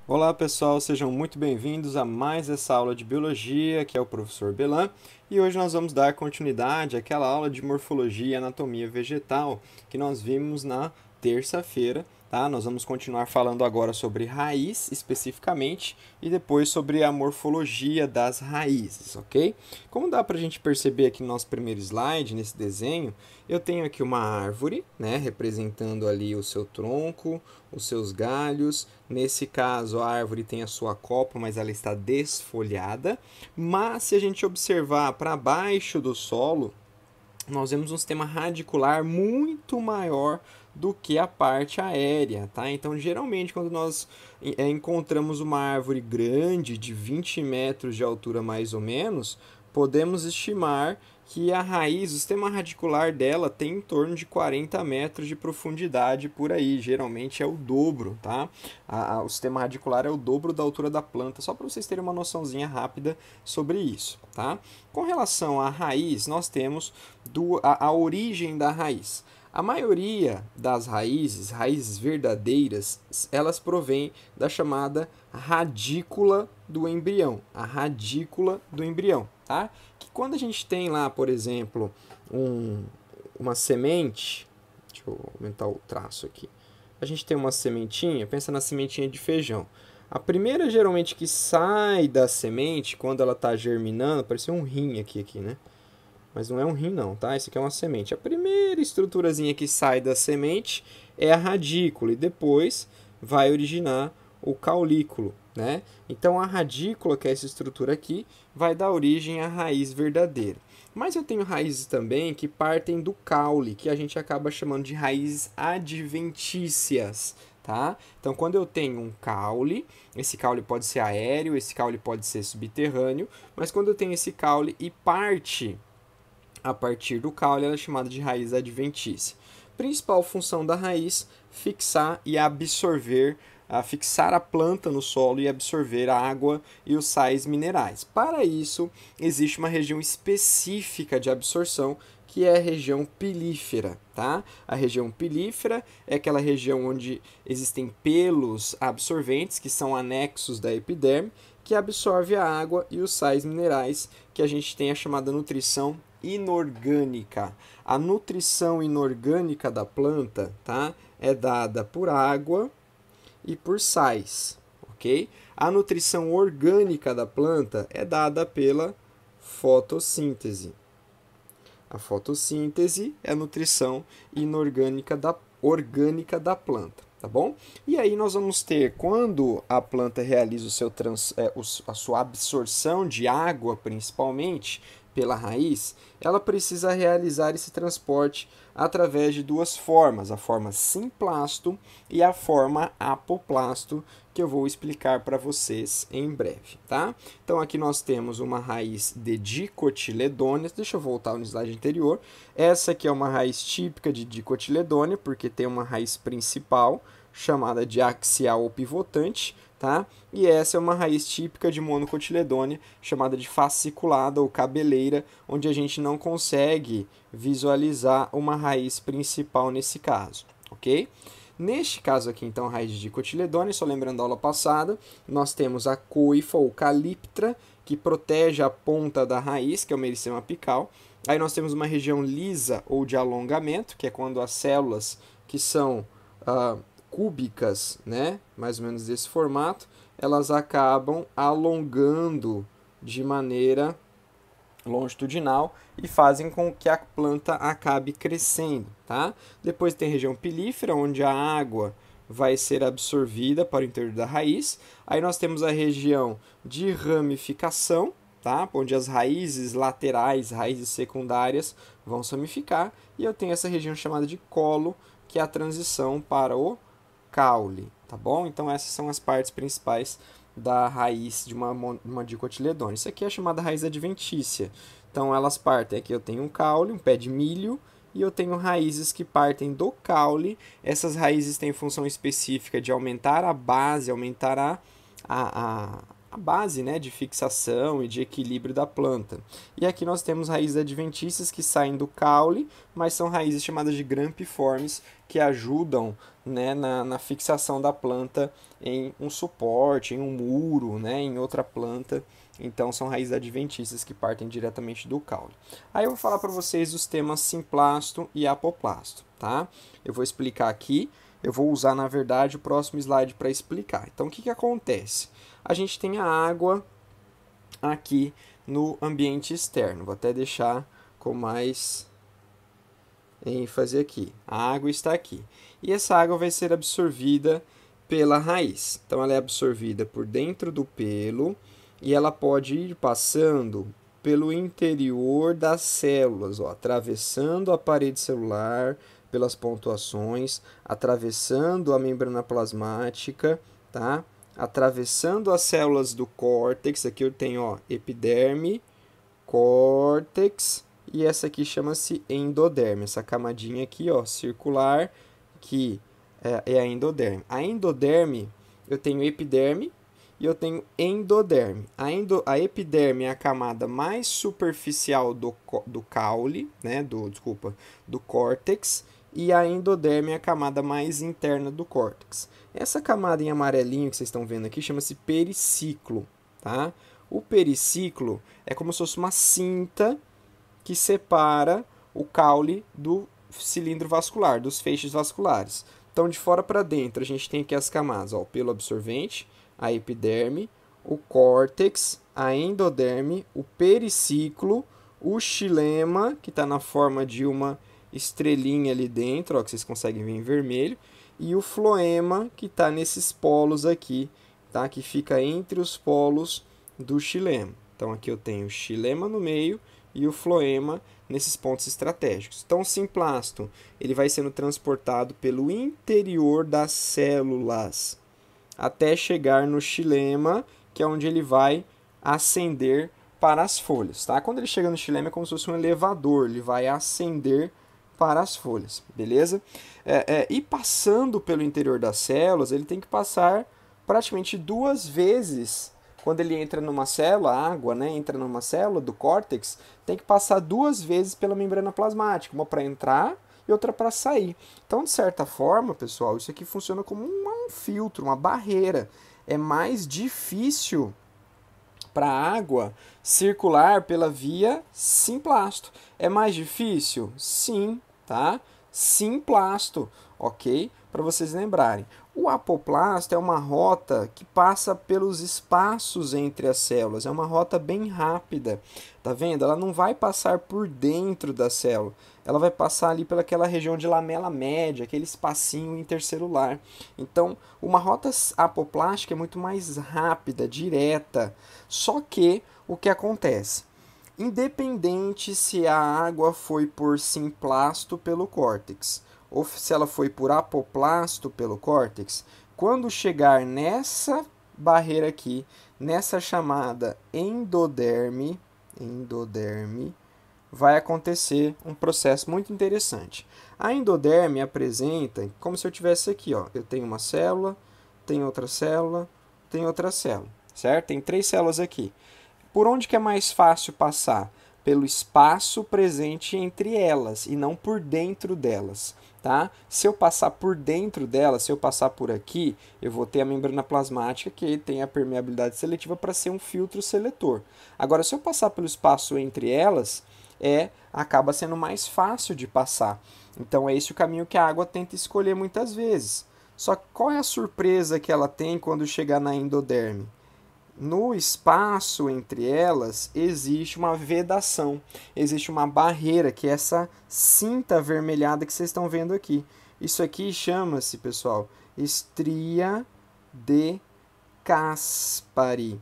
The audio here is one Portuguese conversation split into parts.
Olá pessoal, sejam muito bem-vindos a mais essa aula de Biologia, que é o professor Belan, e hoje nós vamos dar continuidade àquela aula de Morfologia e Anatomia Vegetal que nós vimos na terça-feira, tá? Nós vamos continuar falando agora sobre raiz especificamente e depois sobre a morfologia das raízes, ok? Como dá para a gente perceber aqui no nosso primeiro slide, nesse desenho, eu tenho aqui uma árvore, né, representando ali o seu tronco, os seus galhos. Nesse caso, a árvore tem a sua copa, mas ela está desfolhada. Mas se a gente observar para baixo do solo, nós vemos um sistema radicular muito maior do que a parte aérea, tá? Então, geralmente, quando nós encontramos uma árvore grande, de 20 metros de altura mais ou menos, podemos estimar que a raiz, o sistema radicular dela tem em torno de 40 metros de profundidade por aí. Geralmente é o dobro, tá? O sistema radicular é o dobro da altura da planta, só para vocês terem uma noçãozinha rápida sobre isso, tá? Com relação à raiz, nós temos a origem da raiz. A maioria das raízes verdadeiras, elas provêm da chamada radícula do embrião, a radícula do embrião, tá? Que quando a gente tem lá, por exemplo, uma semente, deixa eu aumentar o traço aqui. A gente tem uma sementinha, pensa na sementinha de feijão. A primeira geralmente que sai da semente, quando ela está germinando, parece um rim aqui, né? Mas não é um rim não, tá? Isso aqui é uma semente. A primeira estruturazinha que sai da semente é a radícula e depois vai originar o caulículo, né? Então a radícula, que é essa estrutura aqui, vai dar origem à raiz verdadeira. Mas eu tenho raízes também que partem do caule, que a gente acaba chamando de raízes adventícias, tá? Então quando eu tenho um caule, esse caule pode ser aéreo, esse caule pode ser subterrâneo, mas quando eu tenho esse caule e parte a partir do caule, ela é chamada de raiz adventícia. Principal função da raiz, fixar e absorver, fixar a planta no solo e absorver a água e os sais minerais. Para isso, existe uma região específica de absorção, que é a região pilífera, tá? A região pilífera é aquela região onde existem pelos absorventes, que são anexos da epiderme, que absorve a água e os sais minerais, que a gente tem a chamada nutrição inorgânica. A nutrição inorgânica da planta, tá, é dada por água e por sais, ok? A nutrição orgânica da planta é dada pela fotossíntese. A fotossíntese é a nutrição inorgânica orgânica da planta, tá bom? E aí nós vamos ter, quando a planta realiza a sua absorção de água, principalmente, pela raiz, ela precisa realizar esse transporte através de duas formas, a forma simplasto e a forma apoplasto, que eu vou explicar para vocês em breve, tá? Então aqui nós temos uma raiz de dicotiledôneas, deixa eu voltar no slide anterior, essa aqui é uma raiz típica de dicotiledônea, porque tem uma raiz principal, chamada de axial ou pivotante, tá? E essa é uma raiz típica de monocotiledônea, chamada de fasciculada ou cabeleira, onde a gente não consegue visualizar uma raiz principal nesse caso, ok? Neste caso aqui, então, a raiz de dicotiledônea, só lembrando da aula passada, nós temos a coifa ou calíptra, que protege a ponta da raiz, que é o meristema apical. Aí nós temos uma região lisa ou de alongamento, que é quando as células que são cúbicas, né, mais ou menos desse formato, elas acabam alongando de maneira longitudinal e fazem com que a planta acabe crescendo, tá? Depois tem a região pilífera, onde a água vai ser absorvida para o interior da raiz. Aí nós temos a região de ramificação, tá? Onde as raízes laterais, raízes secundárias vão se ramificar. E eu tenho essa região chamada de colo, que é a transição para o caule, tá bom? Então essas são as partes principais da raiz de uma dicotiledônea. Isso aqui é chamada raiz adventícia. Então elas partem, aqui eu tenho um caule, um pé de milho, e eu tenho raízes que partem do caule. Essas raízes têm função específica de aumentar a base, aumentar a a base, né, de fixação e de equilíbrio da planta. E aqui nós temos raízes adventícias que saem do caule, mas são raízes chamadas de grampiformes que ajudam, né, na fixação da planta em um suporte, em um muro, né, em outra planta. Então são raízes adventícias que partem diretamente do caule. Aí eu vou falar para vocês os temas simplasto e apoplasto, tá? Eu vou explicar aqui. Eu vou usar, na verdade, o próximo slide para explicar. Então, o que acontece? A gente tem a água aqui no ambiente externo. Vou até deixar com mais ênfase aqui. A água está aqui. E essa água vai ser absorvida pela raiz. Então, ela é absorvida por dentro do pelo e ela pode ir passando pelo interior das células, ó, atravessando a parede celular, pelas pontuações, atravessando a membrana plasmática, tá? Atravessando as células do córtex. Aqui eu tenho, ó, epiderme, córtex, e essa aqui chama-se endoderme. Essa camadinha aqui, ó, circular, que é a endoderme. A endoderme, eu tenho epiderme e eu tenho endoderme. A epiderme é a camada mais superficial do caule, né? Do córtex. E a endoderme é a camada mais interna do córtex. Essa camada em amarelinho que vocês estão vendo aqui chama-se periciclo, tá? O periciclo é como se fosse uma cinta que separa o caule do cilindro vascular, dos feixes vasculares. Então, de fora para dentro, a gente tem aqui as camadas, ó, o pelo absorvente, a epiderme, o córtex, a endoderme, o periciclo, o xilema, que está na forma de uma estrelinha ali dentro, ó, que vocês conseguem ver em vermelho, e o floema, que está nesses polos aqui, tá? Que fica entre os polos do xilema. Então aqui eu tenho o xilema no meio e o floema nesses pontos estratégicos. Então o simplasto, ele vai sendo transportado pelo interior das células até chegar no xilema, que é onde ele vai ascender para as folhas, tá? Quando ele chega no xilema é como se fosse um elevador, ele vai ascender para as folhas, beleza? E passando pelo interior das células, ele tem que passar praticamente 2 vezes. Quando ele entra numa célula, a água, né, entra numa célula do córtex, tem que passar 2 vezes pela membrana plasmática, uma para entrar e outra para sair. Então, de certa forma, pessoal, isso aqui funciona como um filtro, uma barreira. É mais difícil para a água circular pela via simplasto. É mais difícil? Sim, tá? Simplasto, ok? Para vocês lembrarem. O apoplasto é uma rota que passa pelos espaços entre as células. É uma rota bem rápida, tá vendo? Ela não vai passar por dentro da célula. Ela vai passar ali pelaquela região de lamela média, aquele espacinho intercelular. Então, uma rota apoplástica é muito mais rápida, direta. Só que, o que acontece? Independente se a água foi por simplasto pelo córtex, ou se ela foi por apoplasto pelo córtex, quando chegar nessa barreira aqui, nessa chamada endoderme, vai acontecer um processo muito interessante. A endoderme apresenta como se eu tivesse aqui, ó, eu tenho uma célula, tenho outra célula, tenho outra célula, certo? Tem 3 células aqui. Por onde que é mais fácil passar? Pelo espaço presente entre elas e não por dentro delas, tá? Se eu passar por dentro delas, se eu passar por aqui, eu vou ter a membrana plasmática que tem a permeabilidade seletiva para ser um filtro seletor. Agora, se eu passar pelo espaço entre elas, acaba sendo mais fácil de passar. Então é esse o caminho que a água tenta escolher muitas vezes. Só que qual é a surpresa que ela tem quando chegar na endoderme? No espaço entre elas existe uma vedação, existe uma barreira, que é essa cinta avermelhada que vocês estão vendo aqui. Isso aqui chama-se, pessoal, estria de Caspari.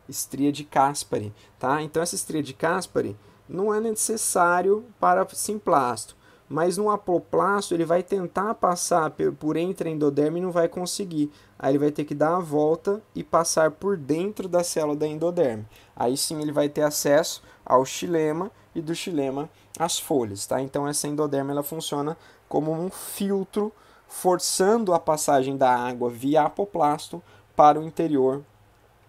Estria de Caspari, tá? Então essa estria de Caspari não é necessário para simplasto, mas no apoplasto ele vai tentar passar por entre a endoderme e não vai conseguir. Aí ele vai ter que dar a volta e passar por dentro da célula da endoderme. Aí sim ele vai ter acesso ao xilema e do xilema às folhas, tá? Então essa endoderme ela funciona como um filtro, forçando a passagem da água via apoplasto para o interior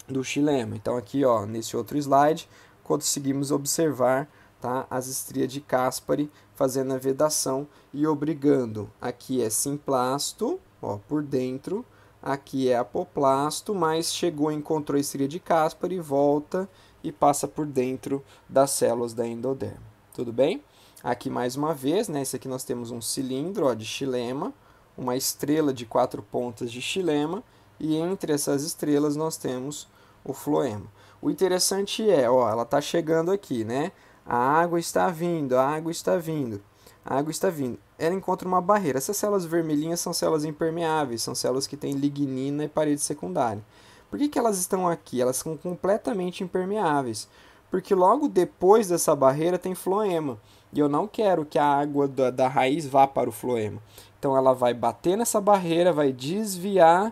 do xilema. Então aqui, ó, nesse outro slide, conseguimos observar, tá, as estrias de Caspari fazendo a vedação e obrigando. Aqui é simplasto, ó, por dentro, aqui é apoplasto, mas chegou, encontrou a estria de Caspari, volta e passa por dentro das células da endoderma. Tudo bem? Aqui mais uma vez, né, esse aqui nós temos um cilindro, ó, de xilema, uma estrela de 4 pontas de xilema, e entre essas estrelas nós temos o floema. O interessante é, ó, ela está chegando aqui, né? A água está vindo, a água está vindo, a água está vindo. Ela encontra uma barreira. Essas células vermelhinhas são células impermeáveis, são células que têm lignina e parede secundária. Por que elas estão aqui? Elas são completamente impermeáveis. Porque logo depois dessa barreira tem floema. E eu não quero que a água da raiz vá para o floema. Então ela vai bater nessa barreira, vai desviar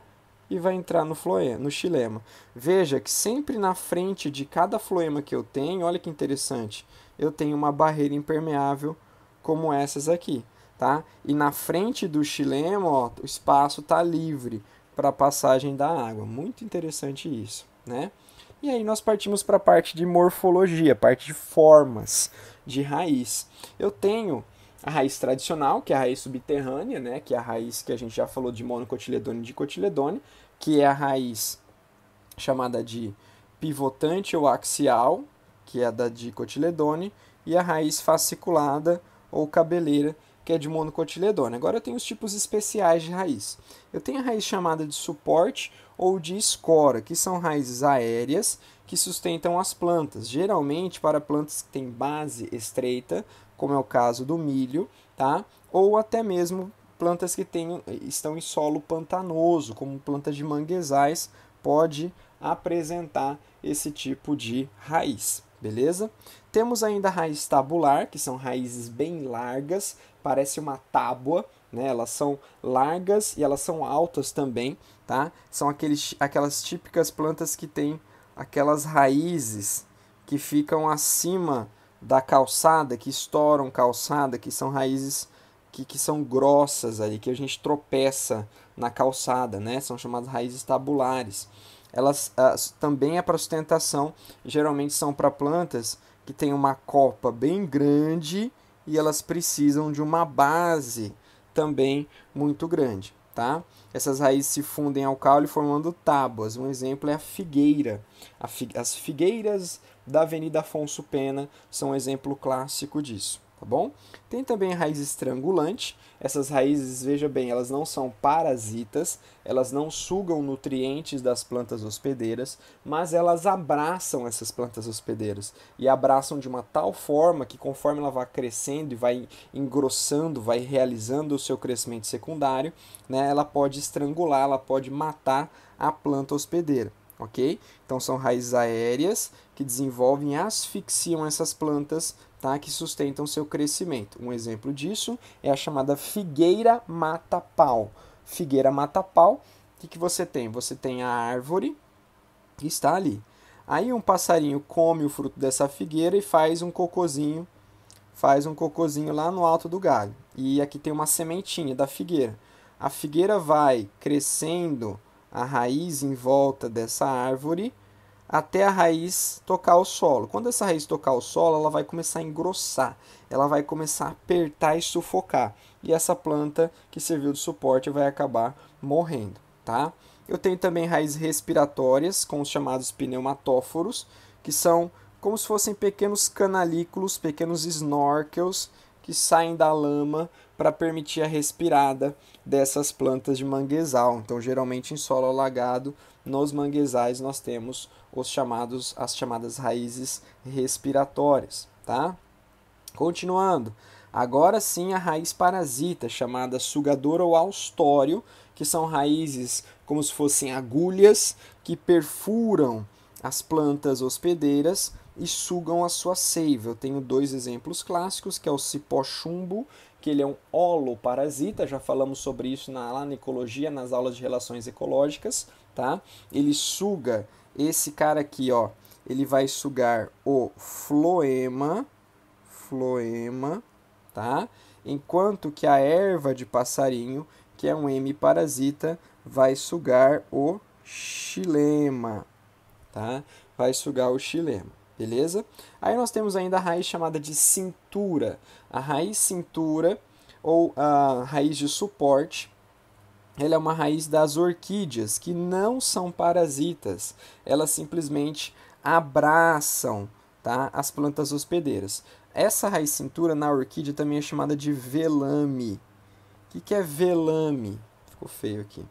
e vai entrar no floema, no xilema. Veja que sempre na frente de cada floema que eu tenho, olha que interessante, eu tenho uma barreira impermeável como essas aqui, tá? E na frente do xilema, ó, o espaço está livre para a passagem da água. Muito interessante isso, né? E aí nós partimos para a parte de morfologia, parte de formas de raiz. Eu tenho a raiz tradicional, que é a raiz subterrânea, né, que é a raiz que a gente já falou de monocotiledôneo e dicotiledôneo, que é a raiz chamada de pivotante ou axial, que é a da dicotiledôneo, e a raiz fasciculada ou cabeleira, que é de monocotiledôneo. Agora eu tenho os tipos especiais de raiz. Eu tenho a raiz chamada de suporte ou de escora, que são raízes aéreas que sustentam as plantas, geralmente para plantas que têm base estreita, como é o caso do milho, tá? Ou até mesmo plantas que estão em solo pantanoso, como plantas de manguezais, pode apresentar esse tipo de raiz, beleza? Temos ainda a raiz tabular, que são raízes bem largas, parece uma tábua, né? Elas são largas e elas são altas também, tá? São aquelas típicas plantas que têm aquelas raízes que ficam acima da calçada, que estouram calçada, que são raízes que são grossas ali, que a gente tropeça na calçada, né? São chamadas raízes tabulares. Elas também é para sustentação, geralmente são para plantas que têm uma copa bem grande e elas precisam de uma base também muito grande, tá? Essas raízes se fundem ao caule formando tábuas. Um exemplo é a figueira. As figueiras da Avenida Afonso Pena são um exemplo clássico disso, tá bom? Tem também a raiz estrangulante. Essas raízes, veja bem, elas não são parasitas, elas não sugam nutrientes das plantas hospedeiras, mas elas abraçam essas plantas hospedeiras e abraçam de uma tal forma que conforme ela vai crescendo e vai engrossando, vai realizando o seu crescimento secundário, né, ela pode estrangular, ela pode matar a planta hospedeira. Ok? Então são raízes aéreas que desenvolvem e asfixiam essas plantas, tá? Que sustentam seu crescimento. Um exemplo disso é a chamada figueira mata-pau. Figueira mata-pau, o que você tem? Você tem a árvore que está ali. Aí um passarinho come o fruto dessa figueira e faz um cocôzinho lá no alto do galho. E aqui tem uma sementinha da figueira. A figueira vai crescendo a raiz em volta dessa árvore até a raiz tocar o solo. Quando essa raiz tocar o solo, ela vai começar a engrossar, ela vai começar a apertar e sufocar. E essa planta que serviu de suporte vai acabar morrendo, tá? Eu tenho também raízes respiratórias, com os chamados pneumatóforos, que são como se fossem pequenos canalículos, pequenos snorkels que saem da lama para permitir a respirada dessas plantas de manguezal. Então, geralmente em solo alagado, nos manguezais nós temos as chamadas raízes respiratórias, tá? Continuando, agora sim a raiz parasita, chamada sugador ou austório, que são raízes como se fossem agulhas que perfuram as plantas hospedeiras e sugam a sua seiva. Eu tenho dois exemplos clássicos, que é o cipó-chumbo, que ele é um holoparasita, já falamos sobre isso lá na ecologia, nas aulas de relações ecológicas, tá? Ele suga esse cara aqui, ó, ele vai sugar o floema, tá? Enquanto que a erva de passarinho, que é um hemiparasita, vai sugar o xilema, tá? Vai sugar o xilema, beleza? Aí nós temos ainda a raiz chamada de cintura. A raiz cintura, ou a raiz de suporte, ela é uma raiz das orquídeas, que não são parasitas. Elas simplesmente abraçam, tá, as plantas hospedeiras. Essa raiz cintura na orquídea também é chamada de velame. O que é velame? Ficou feio aqui.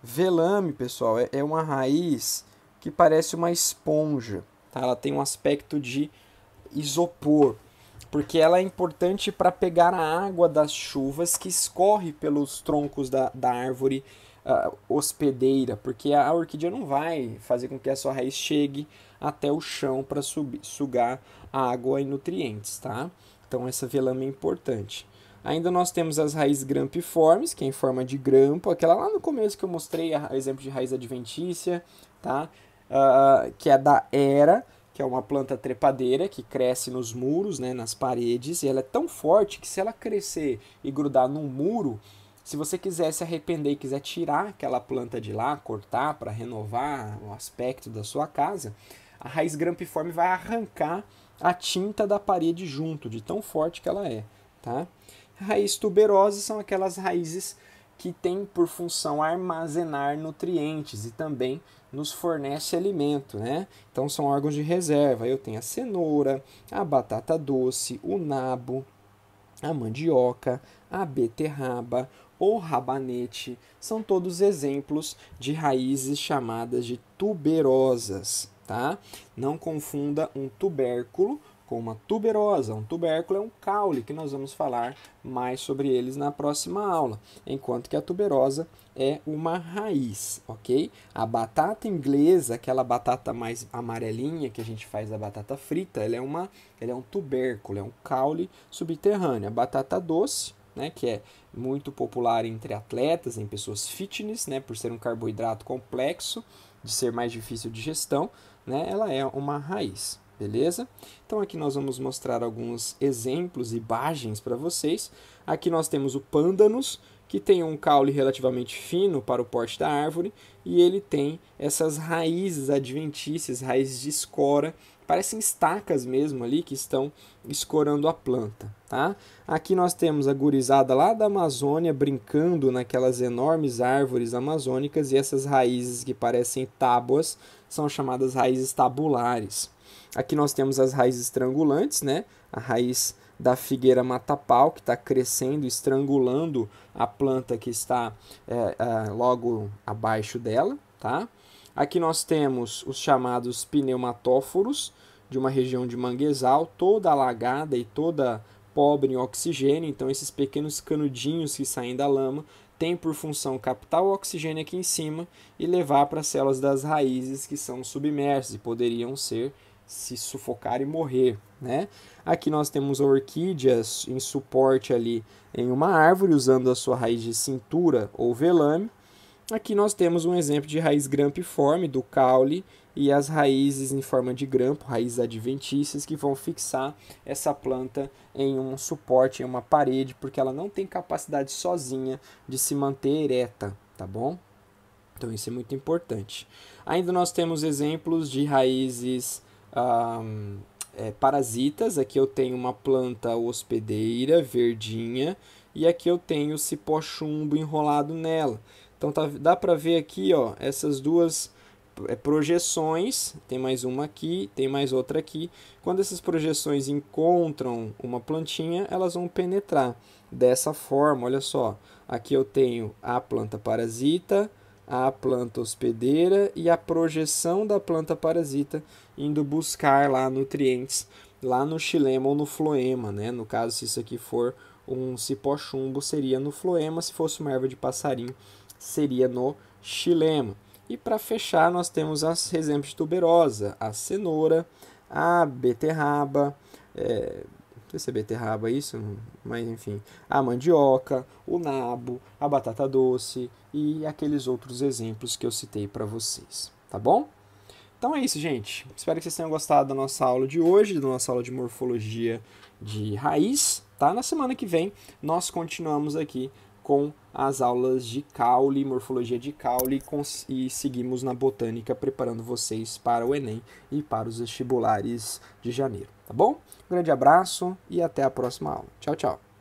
Velame, pessoal, é uma raiz que parece uma esponja. Tá? Ela tem um aspecto de isopor, porque ela é importante para pegar a água das chuvas que escorre pelos troncos da árvore hospedeira, porque a orquídea não vai fazer com que a sua raiz chegue até o chão para sugar água e nutrientes, tá? Então essa velame é importante. Ainda nós temos as raízes grampiformes, que é em forma de grampo, aquela lá no começo que eu mostrei, o exemplo de raiz adventícia, tá? Que é da Hera, que é uma planta trepadeira que cresce nos muros, né, nas paredes, e ela é tão forte que se ela crescer e grudar num muro, se você quiser se arrepender e quiser tirar aquela planta de lá, cortar para renovar o aspecto da sua casa, a raiz grampiforme vai arrancar a tinta da parede junto, de tão forte que ela é, tá? Raízes tuberosas são aquelas raízes que têm por função armazenar nutrientes e também nos fornece alimento, né? Então são órgãos de reserva. Eu tenho a cenoura, a batata doce, o nabo, a mandioca, a beterraba ou rabanete. São todos exemplos de raízes chamadas de tuberosas, tá? Não confunda um tubérculo com uma tuberosa. Um tubérculo é um caule, que nós vamos falar mais sobre eles na próxima aula, enquanto que a tuberosa é uma raiz, ok? A batata inglesa, aquela batata mais amarelinha que a gente faz da batata frita, ela é um tubérculo, é um caule subterrâneo. A batata doce, né, que é muito popular entre atletas, em pessoas fitness, né, por ser um carboidrato complexo, de ser mais difícil de digestão, né, ela é uma raiz. Beleza? Então aqui nós vamos mostrar alguns exemplos, imagens para vocês. Aqui nós temos o pândanus, que tem um caule relativamente fino para o porte da árvore, e ele tem essas raízes adventícias, raízes de escora, parecem estacas mesmo ali, que estão escorando a planta. Tá? Aqui nós temos a gurizada lá da Amazônia brincando naquelas enormes árvores amazônicas, e essas raízes que parecem tábuas são chamadas raízes tabulares. Aqui nós temos as raízes estrangulantes, né? A raiz da figueira mata-pau, que está crescendo, estrangulando a planta que está logo abaixo dela. Tá? Aqui nós temos os chamados pneumatóforos, de uma região de manguezal, toda alagada e toda pobre em oxigênio. Então, esses pequenos canudinhos que saem da lama têm por função captar o oxigênio aqui em cima e levar para as células das raízes que são submersas e poderiam se sufocar e morrer, né? Aqui nós temos orquídeas em suporte ali em uma árvore, usando a sua raiz de cintura ou velame. Aqui nós temos um exemplo de raiz grampiforme do caule e as raízes em forma de grampo, raízes adventícias, que vão fixar essa planta em um suporte, em uma parede, porque ela não tem capacidade sozinha de se manter ereta, tá bom? Então isso é muito importante. Ainda nós temos exemplos de raízes parasitas. Aqui eu tenho uma planta hospedeira verdinha e aqui eu tenho cipó chumbo enrolado nela. Então dá para ver aqui, ó, essas duas projeções. Tem mais uma aqui, tem mais outra aqui. Quando essas projeções encontram uma plantinha, elas vão penetrar dessa forma. Olha só, aqui eu tenho a planta parasita, a planta hospedeira e a projeção da planta parasita indo buscar lá nutrientes lá no xilema ou no floema, né? No caso, se isso aqui for um cipó chumbo, seria no floema. Se fosse uma erva de passarinho, seria no xilema. E para fechar, nós temos as exemplos de tuberosa, a cenoura, a beterraba, não sei se é beterraba isso, mas enfim, a mandioca, o nabo, a batata doce e aqueles outros exemplos que eu citei para vocês, tá bom? Então é isso, gente. Espero que vocês tenham gostado da nossa aula de hoje, da nossa aula de morfologia de raiz, tá? Na semana que vem nós continuamos aqui com as aulas de caule, morfologia de caule, e seguimos na botânica preparando vocês para o Enem e para os vestibulares de janeiro, tá bom? Um grande abraço e até a próxima aula. Tchau, tchau!